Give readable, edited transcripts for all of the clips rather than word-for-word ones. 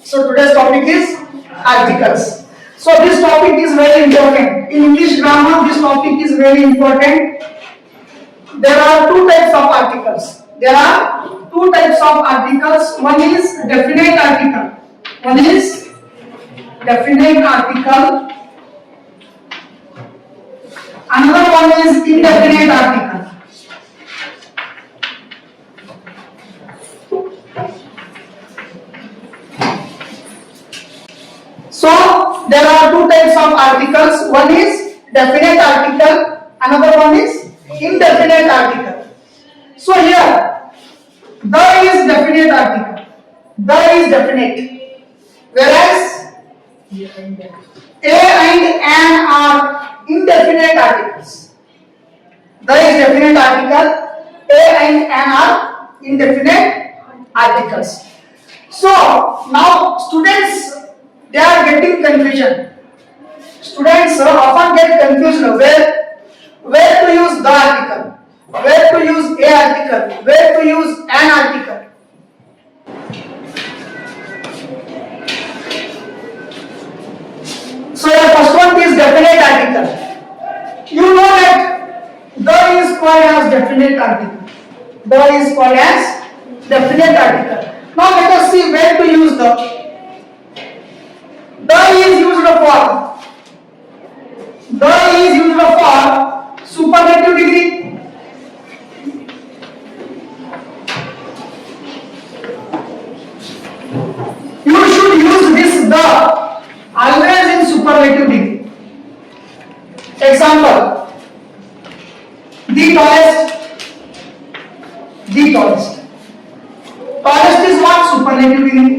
So today's topic is articles. So this topic is very important. In English grammar, this topic is very important. There are two types of articles. There are two types of articles. One is definite article. One is definite article. Another one is indefinite article. So there are two types of articles. One is definite article. Another one is indefinite article. So here, the is definite article. The is definite. Whereas a and an are indefinite articles. The is definite article. A and an are indefinite articles. So now students, they are getting confusion. Students often get confused where to use the article, where to use a article, where to use an article. So the first one is definite article. You know that the is called as definite article. The is called as definite article. Now let us see where to use the. The is used for superlative degree. You should use this the always in superlative degree. Example: the tallest. The tallest. Tallest is what? Superlative degree.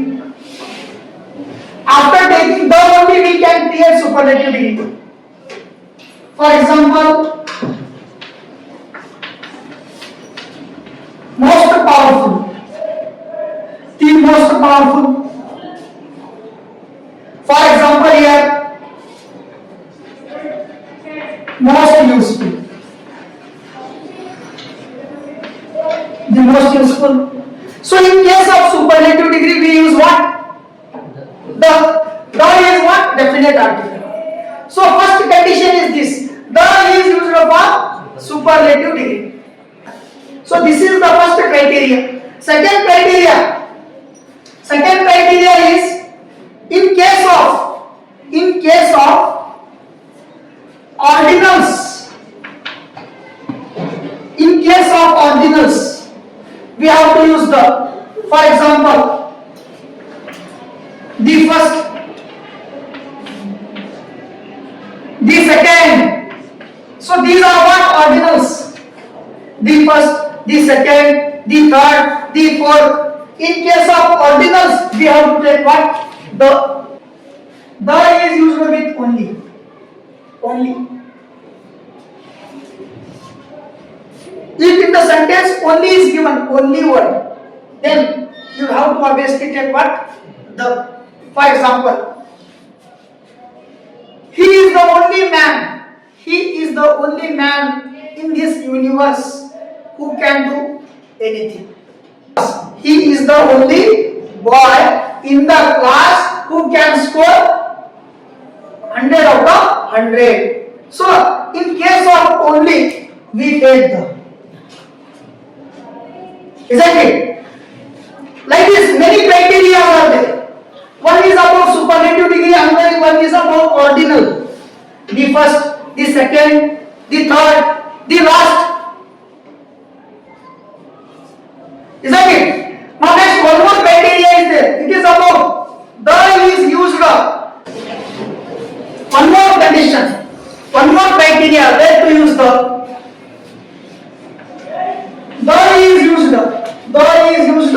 After taking the only we can create superlative degree. For example, most powerful. The most powerful. For example here, most useful. The most useful. So in case of superlative degree we use what? The is what? Definite article. So first condition is this. The is used for superlative degree. So this is the first criteria. Second criteria is in case of ordinals. In case of ordinals, we have to use the. For example, the first, the second. So these are what? Ordinals. The first, the second, the third, the fourth. In case of ordinals, we have to take what? The. The is used with only. Only. If in the sentence only is given, only word, then you have to obviously take what? The. For example, he is the only man. He is the only man in this universe who can do anything. He is the only boy in the class who can score 100 out of 100. So, in case of only, we take the. Isn't it? Like this, many criteria are there. One is about superlative degree, another one is about ordinal. The first, the second, the third, the last. Isn't it? Now next one more criteria is there. It is about the is used. One more condition. One more criteria where to use the. The is used. The is used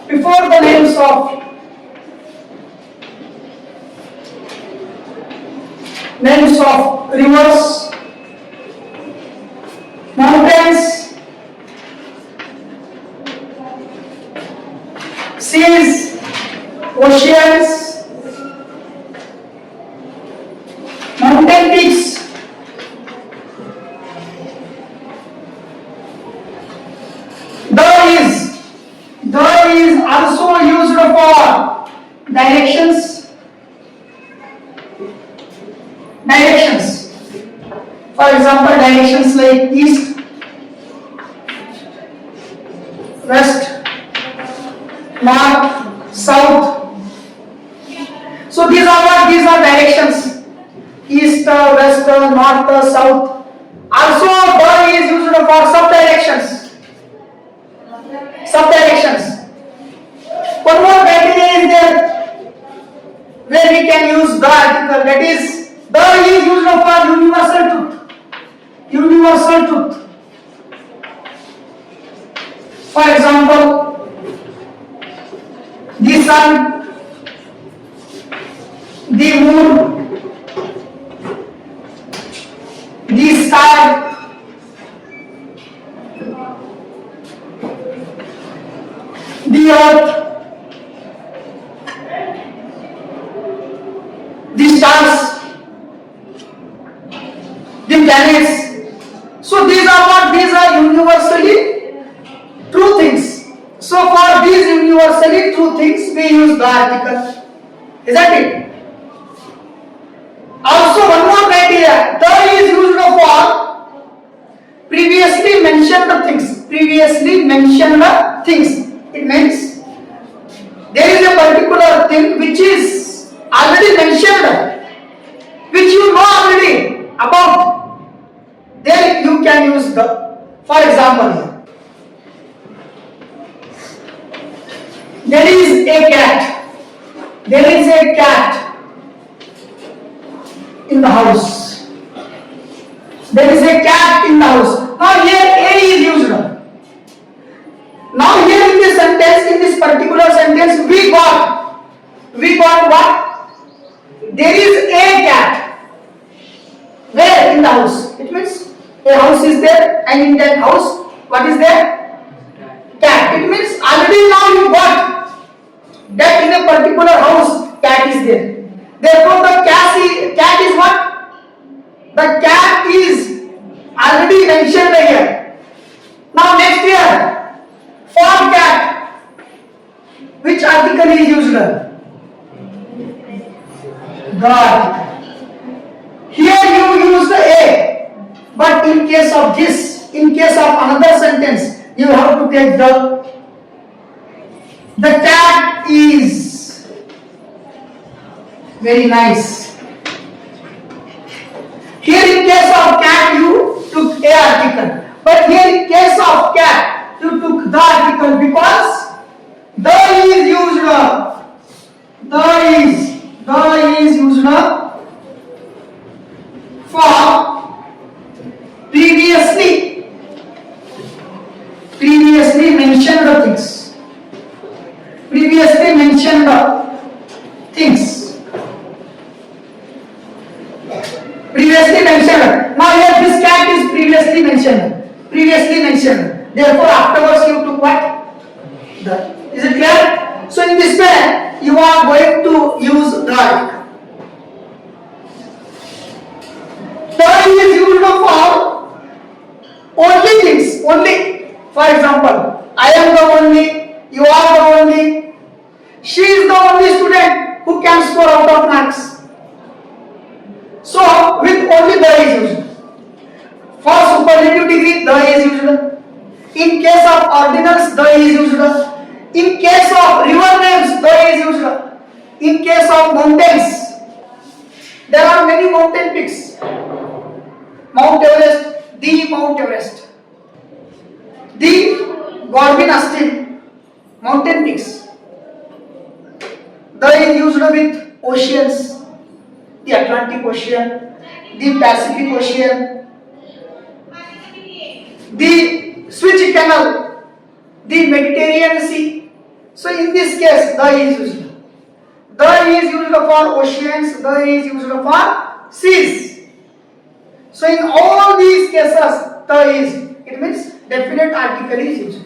before the names of. Names of rivers, mountains, seas, oceans, mountain peaks. The is also used for directions. Directions. For example, directions like east, west, north, south. So these are what? These are directions. East, west, north, south. Also, the is used for sub-directions. Sub-directions. One more criteria is there where we can use the article. That is, the is used for universal truth. Universal truth. For example, the sun, the moon, the sky, the earth, the stars, the planets. So these are what? These are universally true things. So for these universally true things, we use the article. Is that it? Also, one more criteria. The is used for previously mentioned things. Previously mentioned things. It means there is a particular thing which is already mentioned, which you know already about. There you can use the. For example, there is a cat. There is a cat in the house. There is a cat in the house. Now here A is used. Now here in this sentence, in this particular sentence, we got what? There is a cat. Where? In the house. It means a house is there, and in that house, what is there? Cat. It means already now you got that in a particular house, cat is there. Therefore, the cat is what? The cat is already mentioned here. Now next here, for cat, which article is used? The article. Here you use the a, but in case of this, in case of another sentence, you have to take the cat is very nice. Here in case of cat you took a article, but here in case of cat you took the article because the is used. The is used for previously mentioned things. Previously mentioned things. Previously mentioned. Now here this cat is previously mentioned. Previously mentioned. Therefore afterwards you took what? The. Is it clear? So in this way you are going to use the article. The is used for only things. Only. For example, I am the only. You are the only. She is the only student who can score out of marks. So, with only the is used. For superlative degree, the is used. In case of ordinals, the is used. In case of river names, the is used. In case of mountains, there are many mountain peaks. Mount Everest, the Mount Everest. The Gorbin Astin, mountain peaks. The is used with oceans, the Atlantic Ocean, the Pacific Ocean, the Suez Canal, the Mediterranean Sea. So in this case, the is used. The is used for oceans, the is used for seas. So in all these cases, the is, it means definite article is used.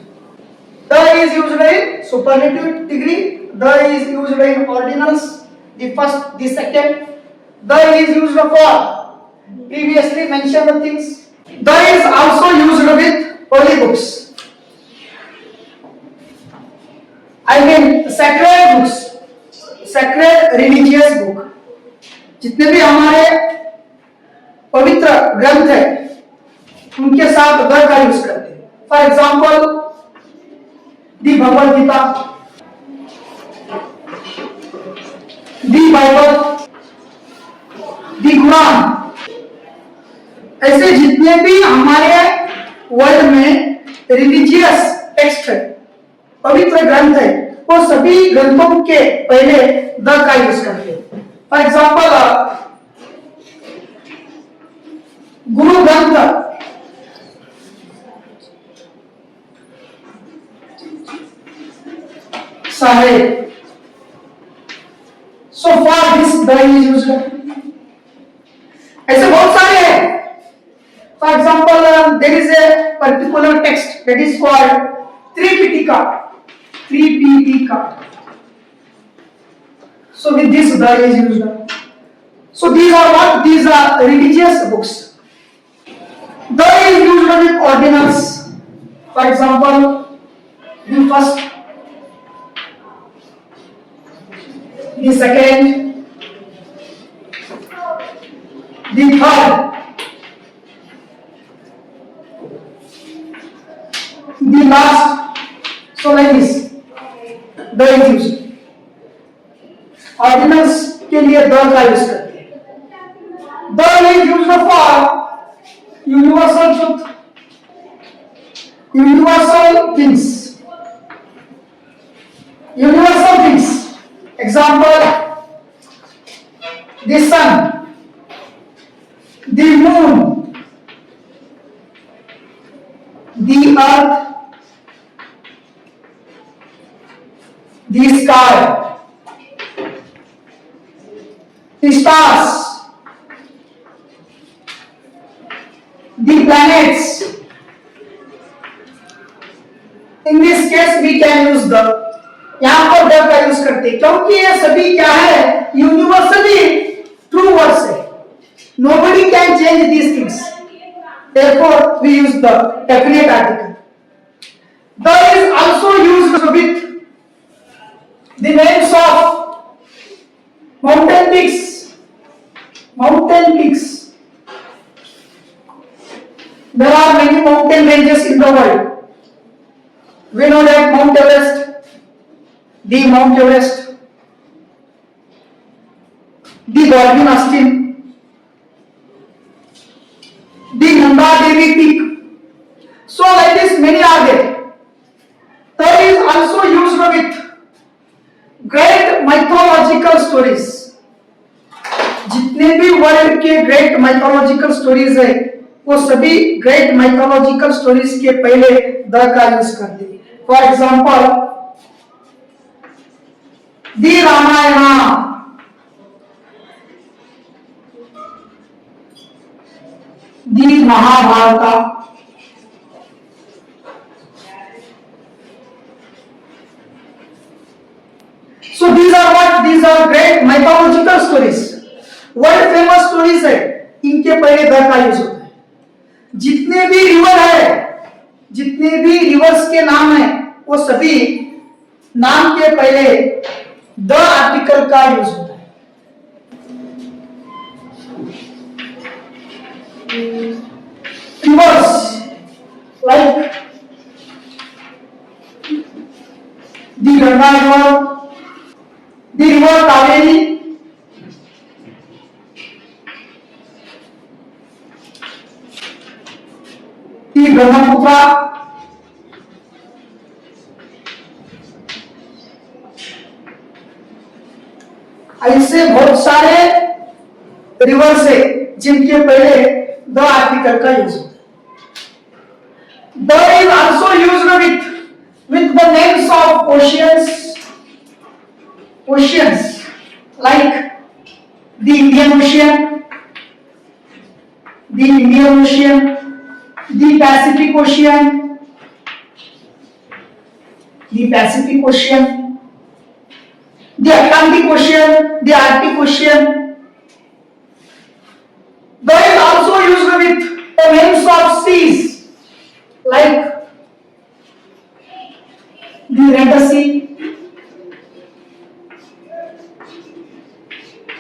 The is used in superlative degree, the is used in ordinals, the first, the second. The is used for previously mentioned things. The is also used with holy books. I mean sacred books. Sacred religious book, जितने भी हमारे पवित्र ग्रंथ है उनके साथ the का use करते हैं। For example the Bhagavad Gita, the Bible, the Quran, ऐसे जितने भी हमारे वर्ल्ड में रिलीजियस टेक्स्ट है, पवित्र ग्रंथ है, वो सभी ग्रंथों के पहले द का यूज करते हैं। For example Guru Granth Sahib, so for this the is used. ऐसे बहुत सारे हैं। For example there is a particular text that is called Tripitaka, Tripitaka, so with this the is used. So these are what? These are religious books. The is used with ordinals. For example, the first, the second, the third, the last. So like this, the is used. Ordinals के लिए the का use करते हैं। The is used for universal truth, universal things, universal things. Example the sun, the moon, the earth, the sky, the stars, the planets. In this case we can use the, यहाँ पर the का use करते हैं क्योंकि ये सभी क्या है, यूनिवर्सली ट्रू वर्ड्स है। Nobody can change these things. Therefore we use the definite article. The is also used with the names of mountain peaks, mountain peaks. There are many mountain ranges in the world. We know that Mount Everest, the Mount Everest, the Godwin Austen, the Nanda Devi peak. So like this many are there. There is also used with great mythological stories, जितने भी world के great mythological stories है वो सभी great mythological stories के पहले the का use करते हैं। For example the Ramayana, the Mahabharata, so these are what? These are great mythological stories, world famous stories है, इनके पहले द का यूज होता है। जितने भी रिवर है, जितने भी रिवर्स के नाम है वो सभी नाम के पहले द आर्टिकल का यूज होता है। Reverse like the Ganga river, the river Kaveri, the Brahmaputra, ऐसे बहुत सारे रिवर्स है जिनके पहले द आर्टिकल का यूज होता है। The is also used with the names of oceans, oceans like the Indian Ocean, the Indian Ocean, the Pacific Ocean, the Pacific Ocean, the Atlantic Ocean, the Arctic Ocean. They are also used with the names of seas like the Red Sea,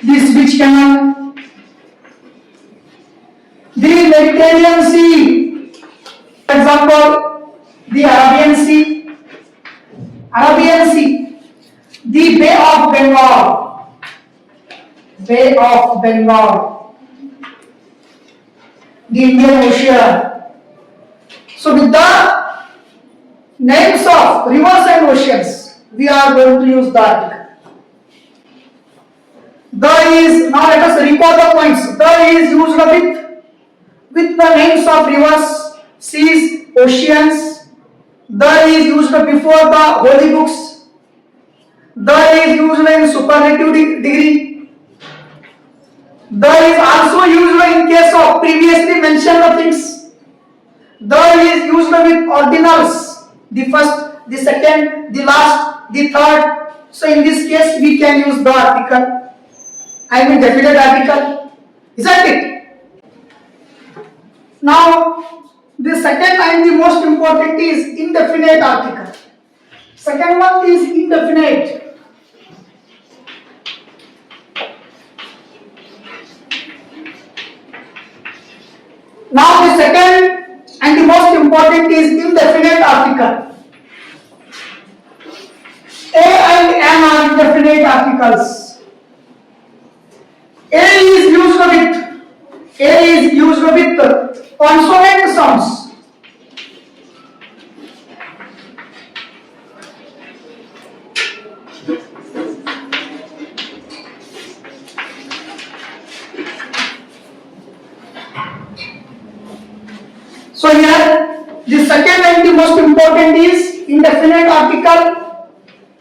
This which canal? The Mediterranean Sea. For example, the Arabian Sea. Arabian Sea. The Bay of Bengal. Bay of Bengal. The Indian Ocean. So with the names of rivers and oceans, we are going to use the article. The is, now let us recall the points. The is used with the names of rivers, seas, oceans. The is used before the holy books. The is used in superlative degree. The is also used in case of previously mentioned things. The is used with ordinals. The first, the second, the last, the third. So in this case we can use the article. I mean definite article. Isn't it? Now the second and the most important is indefinite article. Second one is indefinite. Now the second and the most important is indefinite article. A and M are indefinite articles. A is used with consonant sounds. So here the second and the most important is indefinite article.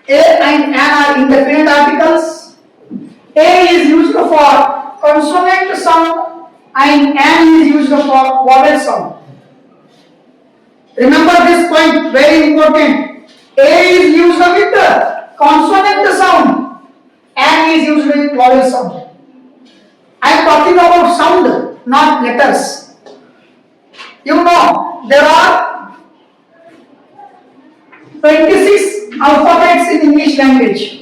A and N are indefinite articles. A is used for consonant sound and N is used for vowel sound. Remember this point, very important. A is used with consonant sound, N is used with vowel sound. I am talking about sound, not letters. You know, there are 26 alphabets in English language.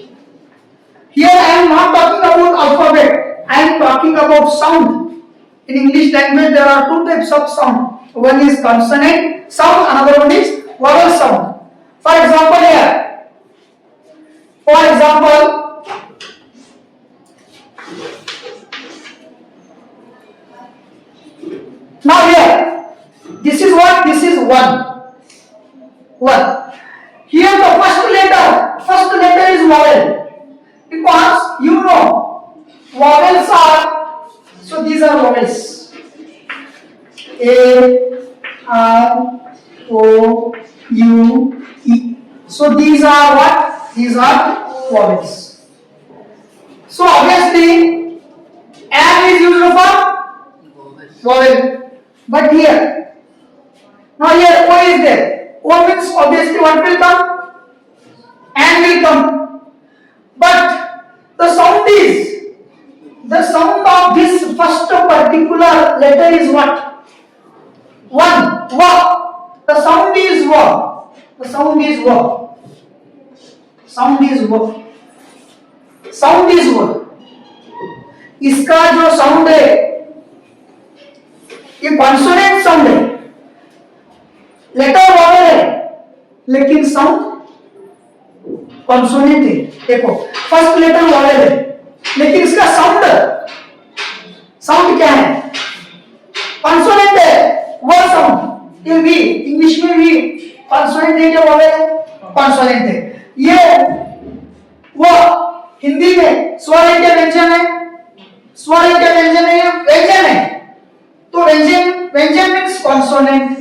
Here I am not talking about alphabet, I am talking about sound. In English language there are two types of sound. One is consonant sound, another one is vowel sound. For example here, now here, this is what? This is one. Here the first letter is vowel. Because you know vowels are, so these are vowels. A, R, O, U, E. So these are what? These are vowels. So obviously N is used for vowel. But here, now here O is there. O means obviously what will come? N will come. But the sound of this first particular letter is what? One. Wa. The sound is wa. The sound is wa. Sound is wa. Sound is wa. इसका जो sound है ये consonant sound है, letter vowel है, लेकिन sound consonant है. देखो first letter vowel है लेकिन इसका साउंड क्या है? कॉन्सोनेंट है. वो साउंड ये भी इंग्लिश में भी कॉन्सोनेंट है, क्या वॉवल है? कॉन्सोनेंट है. ये वो हिंदी में स्वर है क्या व्यंजन है? स्वर है क्या व्यंजन है? ये व्यंजन है. तो व्यंजन मींस कॉन्सोनेंट.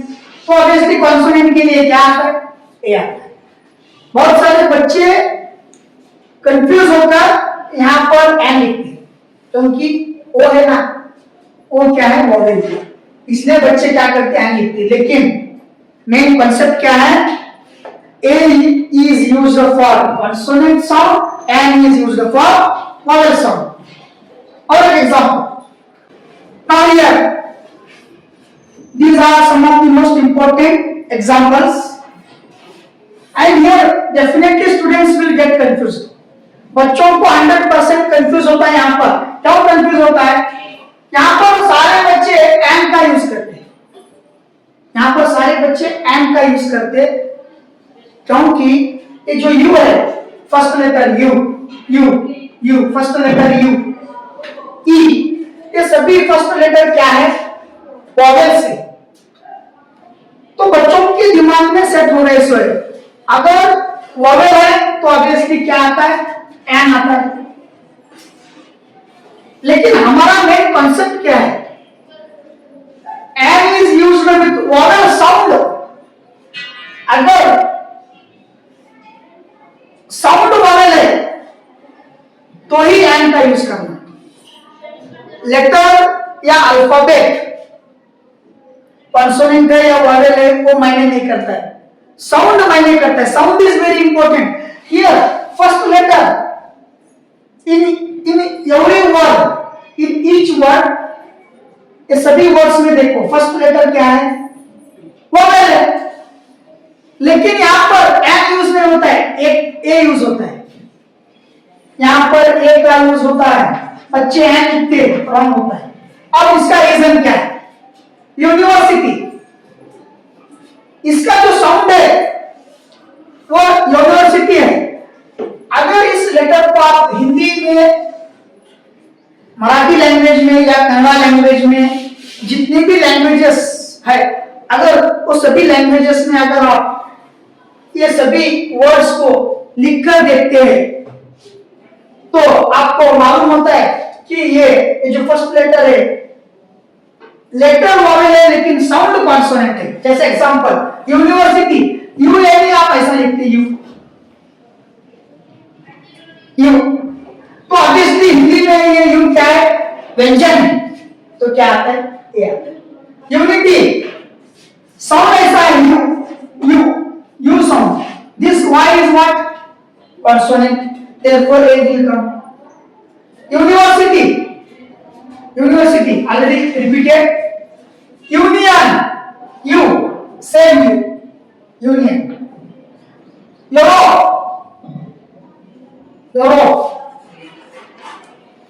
तो ऑब्वियसली कॉन्सोनेंट के लिए क्या आता है? ए आता है. बहुत सारे बच्चे कंफ्यूज होकर यहाँ पर एन लिखते हैं क्योंकि ओ है ना, ओ क्या है? वॉवेल. इसलिए बच्चे क्या करते हैं? एन लिखते हैं. लेकिन मेन कॉन्सेप्ट क्या है? A is used for consonant sound, an is used for vowel sound. और एक example. Now here, these are some of the most important examples. And here definitely students will get confused. बच्चों को 100% confuse होता है यहाँ पर क्यों confuse होता है? यहाँ पर सारे बच्चे एंड का यूज करते हैं, यहाँ पर सारे बच्चे एंड का यूज करते, क्योंकि ये जो यू है, first letter U, U U first letter U, E, ये सभी फर्स्ट लेटर क्या है? वॉवेल से। तो बच्चों के दिमाग में सेट हो रहे सोए, अगर वॉवेल है तो ऑब्वियसली क्या आता है? एन आता है। लेकिन हमारा मेन कॉन्सेप्ट क्या है? An is used with vowel sound. अगर साउंड वॉवेल है तो ही एन का यूज करना। लेटर या अल्फाबेट, कॉन्सोनेंट है या वॉवेल है, वो मायने नहीं करता है, साउंड मायने करता है। Sound is very important. Here first letter in every word, in each word, ये सभी वर्ड्स में देखो फर्स्ट लेटर क्या है? वॉवेल है। लेकिन यहां पर एन यूज नहीं होता है, एक ए यूज होता है। यहां पर ए का यूज होता है, बच्चे हैं कितने, रॉन्ग होता है। अब इसका रीजन क्या है? यूनिवर्सिटी, इसका जो साउंड है वो यूनिवर्सिटी है। अगर इस लेटर को आप हिंदी में, मराठी लैंग्वेज में या कन्नड़ा लैंग्वेज में, जितनी भी लैंग्वेजेस है, अगर वो सभी लैंग्वेजेस में अगर आप ये सभी वर्ड्स को लिखकर देखते हैं तो आपको मालूम होता है कि ये जो फर्स्ट लेटर है, लेटर वॉवेल है लेकिन साउंड कॉन्सोनेंट है। जैसे एग्जांपल यूनिवर्सिटी, यू यानी आप ऐसा लिखते यू, यू, तो ऑब्वियसली हिंदी में ये यू क्या है? व्यंजन है, तो क्या आता है? ए आता है। यूनिटी, साउंड ऐसा है U, U, U sound, this Y is what? Consonant, therefore a will come. University, university already repeated. Union, you, same you, union. Europe, Europe,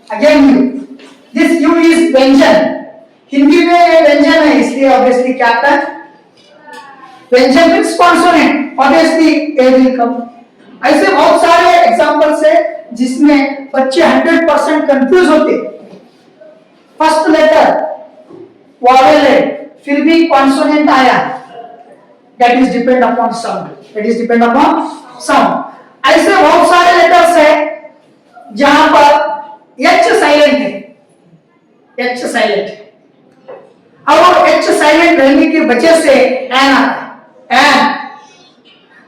again you. This you is व्यंजन, हिंदी में ये व्यंजन है, इसलिए obviously क्या आता है? व्यंजन means consonant, obviously A will come. ऐसे बहुत सारे एग्जांपल्स है जिसमें बच्चे 100% कंफ्यूज होते। फर्स्ट लेटर वॉवेल है, फिर भी कॉन्सोनेंट आया, that is depend upon sound, that is depend upon sound. ऐसे बहुत सारे लेटर्स है जहां पर एच साइलेंट है, एच साइलेंट है, और एच साइलेंट रहने की वजह से एन आता है। एन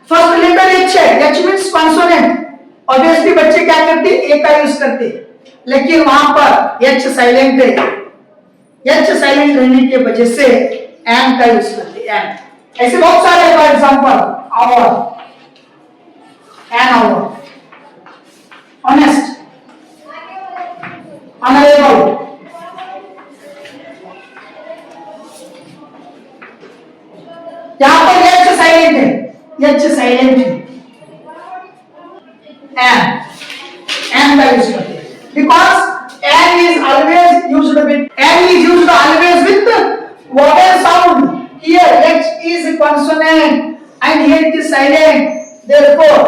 फर्स्ट लेटर एच है, एच मींस कॉन्सोनेंट, ऑब्वियसली बच्चे क्या करते? ए का यूज करते, लेकिन वहां पर एच साइलेंट है, एच साइलेंट रहने की वजह से एन का यूज करते, एन। ऐसे बहुत सारे, for example hour, an hour, honest, unable, यहां पर एच साइलेंट है, एच साइलेंट है, एन का यूज करते हैं, because an is always used with, an is used always with vowel sound. Here H is consonant and here it is silent, therefore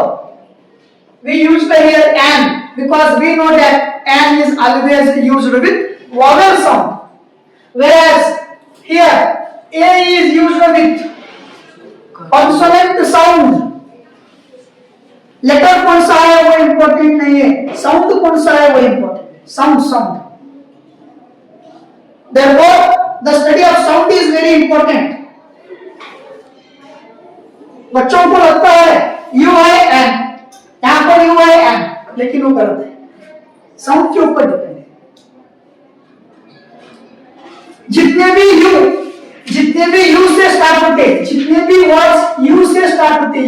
we use the here n, because we know that n is always used with vowel sound, whereas here a is used with consonant sound. Letter कौन सा है वो important नहीं है, sound कौन सा है वो इंपॉर्टेंट है, sound. therefore the study of sound is very important. बच्चों को लगता है यू है एन, यहां पर यू है एन, लेकिन वो गलत है, साउंड के ऊपर डिपेंड है। जितने भी यू से स्टार्ट होते, जितने भी वर्ड्स यू से स्टार्ट होते,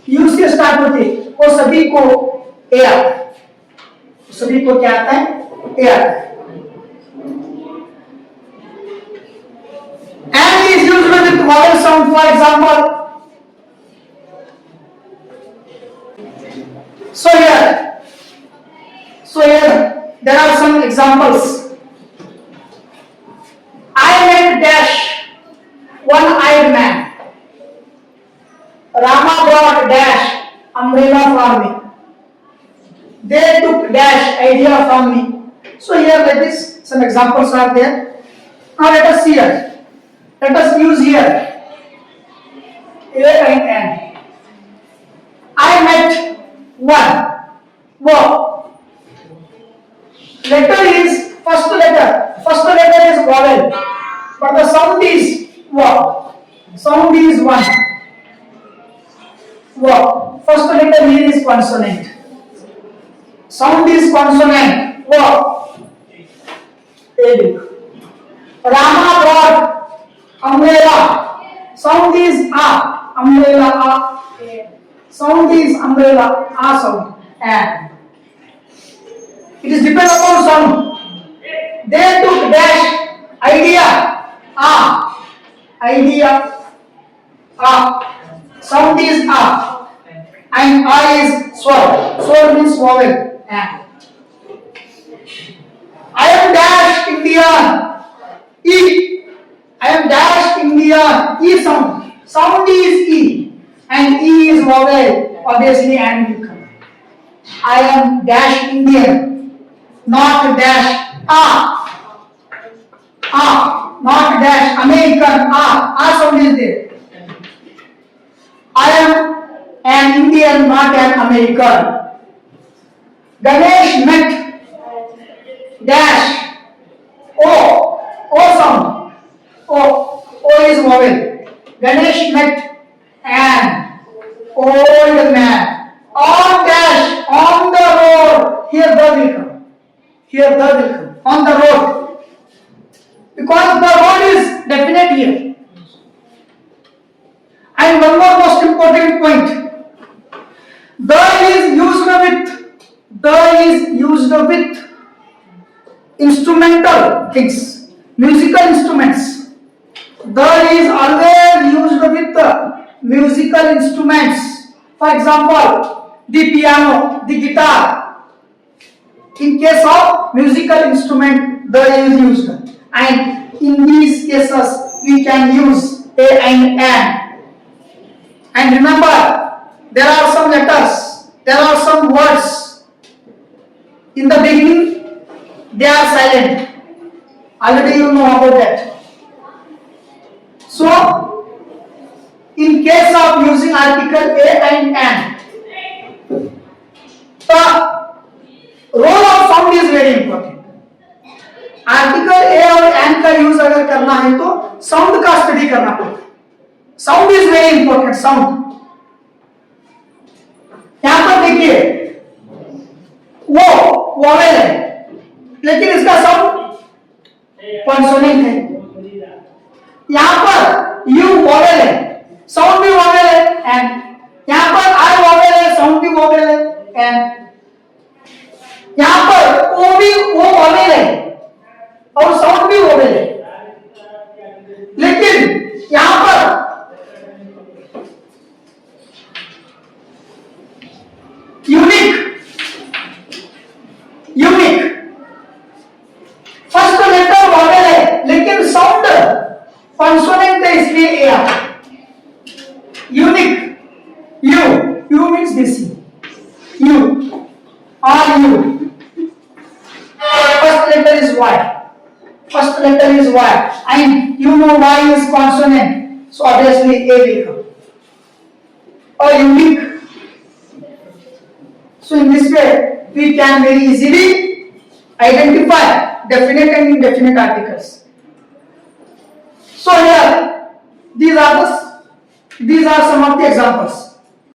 यू से स्टार्ट होते, वो सभी को ए आता है, सभी को क्या आता है? ए आता है। An is used with vowel sound, for example so here there are some examples. I met dash one-eyed man. Rama brought dash umbrella for me. They took dash idea from me. So here like this, some examples are there. Now let us see here. Let us use here A and N. I met one. Wow. Letter is first letter. First letter is vowel, but the sound is wow. Sound is one. Wow. First letter here is consonant. Sound is consonant. Wow. Rama brought umbrella. Sound is a. Umbrella a. Sound is umbrella a sound. And it is depend upon sound. They took dash idea a. Idea a. Sound is a. And a is swar. Swar means vowel. And I am dash Indian. E. I am dash Indian. E sound. Sound is E. And E is vowel. Obviously, and will come. I am dash Indian. Not dash A. A. Not dash American. A sound is there. I am an Indian, not an American. Ganesh met dash O sound. O is vowel. Ganesh met an old man. On dash on the road. Here the will come. Here the will come. On the road. Because the road is definite here. And one more most important point. The is used with instrumental things, musical instruments. The is always used with musical instruments. For example, the piano, the guitar. In case of musical instrument, the is used. And in these cases, we can use A and N. And remember, there are some letters, there are some words. In the beginning, they are silent. Already you know about that. So, in case of using article A and N, the role of sound is very important. Article a और an का use अगर करना है तो sound का study करना पड़ेगा. Sound is very important. Sound यहां पर देखिए वो वोवेल है लेकिन इसका साउंड कॉन्सोनेंट है. यहां पर यू वोवेल है, साउंड भी वोवेल है. एंड यहां पर आई वोवेल है, साउंड भी वोवेल है. एंड यहां पर ओ भी वो वोवेल है और साउंड भी वोवेल है. लेकिन यहां पर यूनिक फर्स्ट लेटर वोवेल है लेकिन साउंड कॉन्सोनेंट है, इसलिए ए आ. Unique U means this U और U. First letter is Y. First letter is Y, and you know Y is consonant, so obviously A will come. Or unique. So in this way, we can very easily identify definite and indefinite articles. So here, these are some of the examples.